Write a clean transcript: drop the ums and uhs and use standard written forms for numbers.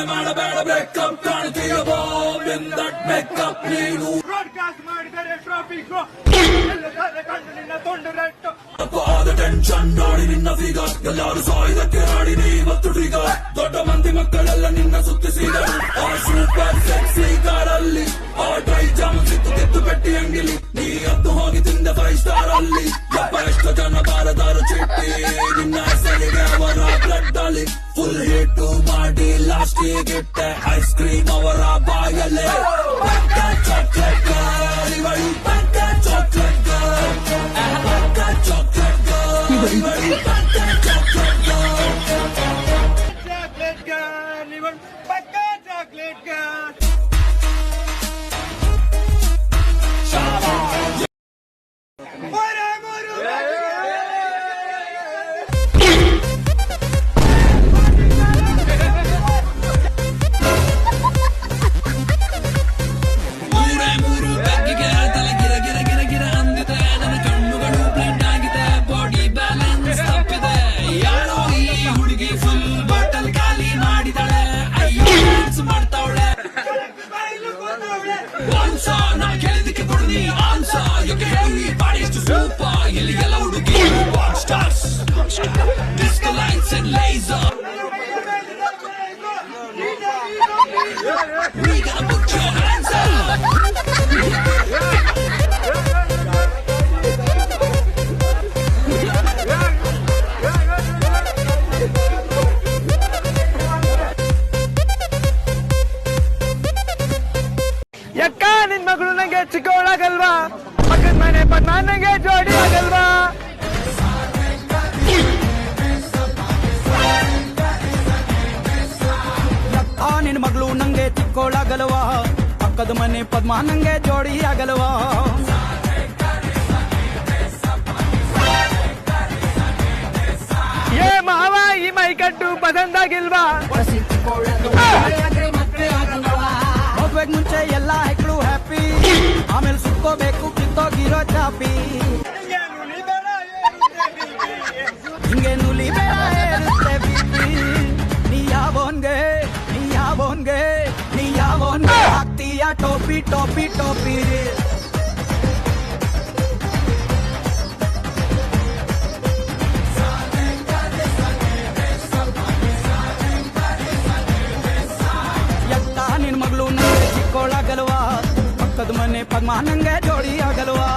ಮಾಡಬೇಡ ಬ್ರೇಕಪ್ ಕಾಣ್ತೀಯ bomb in that makeup ನೀನು ಬ್ರಾಡ್ಕಾಸ್ಟ್ ಮಾಡಿದರೆ ಟ್ರಾಫಿಕ್ ನಿನ್ನ ತೊಂಡು ರೆಟ್ಟು ಆದ ಟೆನ್ಷನ್ ನೋಡಿ ನಿನ್ನ ಫೀಗ ಎಲ್ಲರೂ ಸಾಯುವುದಕ್ಕೆ ಹಾಡಿನಿ ಮತ್ತು ಟ್ರಿಗ ದೊಡ್ಡ ಮಂದಿ ಮಕ್ಕಳೆಲ್ಲ ನಿನ್ನ ಸುತ್ತಿಸಿದರು ಆ ಸೂಪರ್ ಸೆಕ್ಸಿ ಕಾರಲ್ಲಿ ಆ ಡ್ರೈ ಜಾಮ್ ಸಿಕ್ತು ಕಿತ್ತು ಪೆಟ್ಟಿ ಅಂಗಿಲಿ ನೀ ಹತ್ತು ಹೋಗಿ ತಿಂದ 5 ಸ್ಟಾರ್ ಅಲ್ಲಿ ಯಪ್ಪ ಎಷ್ಟು ಜನ ಬಾರದಾರು ಚಿಟ್ಟಿ ನಿನ್ನ ಹೆಸರಿಗೆ ಅವರ ಬ್ಲಡ್ ಅಲ್ಲಿ ಫುಲ್ ಹಿಟ್ಟು ಮಾಡಿ ಲಾಸ್ಟಿಗೆ ಇಟ್ಟೆ ಐಸ್ ಕ್ರೀಮ್ ಅವರ ಬಾಯಲ್ಲೇ ಚಾಕ್ಲೇಟ್ ಇವಳು ಚಾಕ್ಲೇಟ್ ಚಾಕ್ಲೇಟ್ ಗರ್ಲ್ ಇವನ್ ಪಕ್ಕ chocolate girl Disco lights and laser. We gotta put your hands up. ಯಕ್ಕ ನಿನ್ ಮಗಳು ನಂಗೆ ಚಿಕ್ಕವಳಾಗಲ್ವಾ ಪಕ್ಕದ ಮನೆ ಪದ್ಮ ನಂಗೆ ಜೋಡಿ ಆಗಲ್ವಾ ನಿನ್ ಮಗಳು ನಂಗೆ ಚಿಕ್ಕೋಳಾಗಲ್ವಾ ಪಕ್ಕದ ಮನೆ ಪದ್ಮ ನಂಗೆ ಜೋಡಿ ಆಗಲ್ವಾ ಏ ಮಾವ ಈ ಮೈಕಟ್ಟು ಪಸಂದಾಗಿಲ್ವಾ ಮದ್ವೆಗ್ ಮುಂಚೆ ಎಲ್ಲ ಹೆಕ್ಳು ಹ್ಯಾಪಿ ಆಮೇಲೆ ಸುತ್ಕೋಬೇಕು ಕಿತ್ತೋಗಿರೋ ಚಾಪಿ ಹಿಂಗೆ ನುಲಿ ಬೇಡ ಇರುತ್ತೆ ಬಿಪಿ ನೀ ಯಾವೋನ್ಗೆ ಹಾಕ್ತೀಯ ಟೋಪಿ ಟೋಪಿ ಟೋಪಿ ಎತ್ತ ನಿನ್ ಮಗಳು ನಂಗೆ ಚಿಕ್ಕೋಳಾಗಲ್ವಾ ಪಕ್ಕದ ಮನೆ ಪದ್ಮ ನಂಗೆ ಜೋಡಿ ಆಗಲ್ವಾ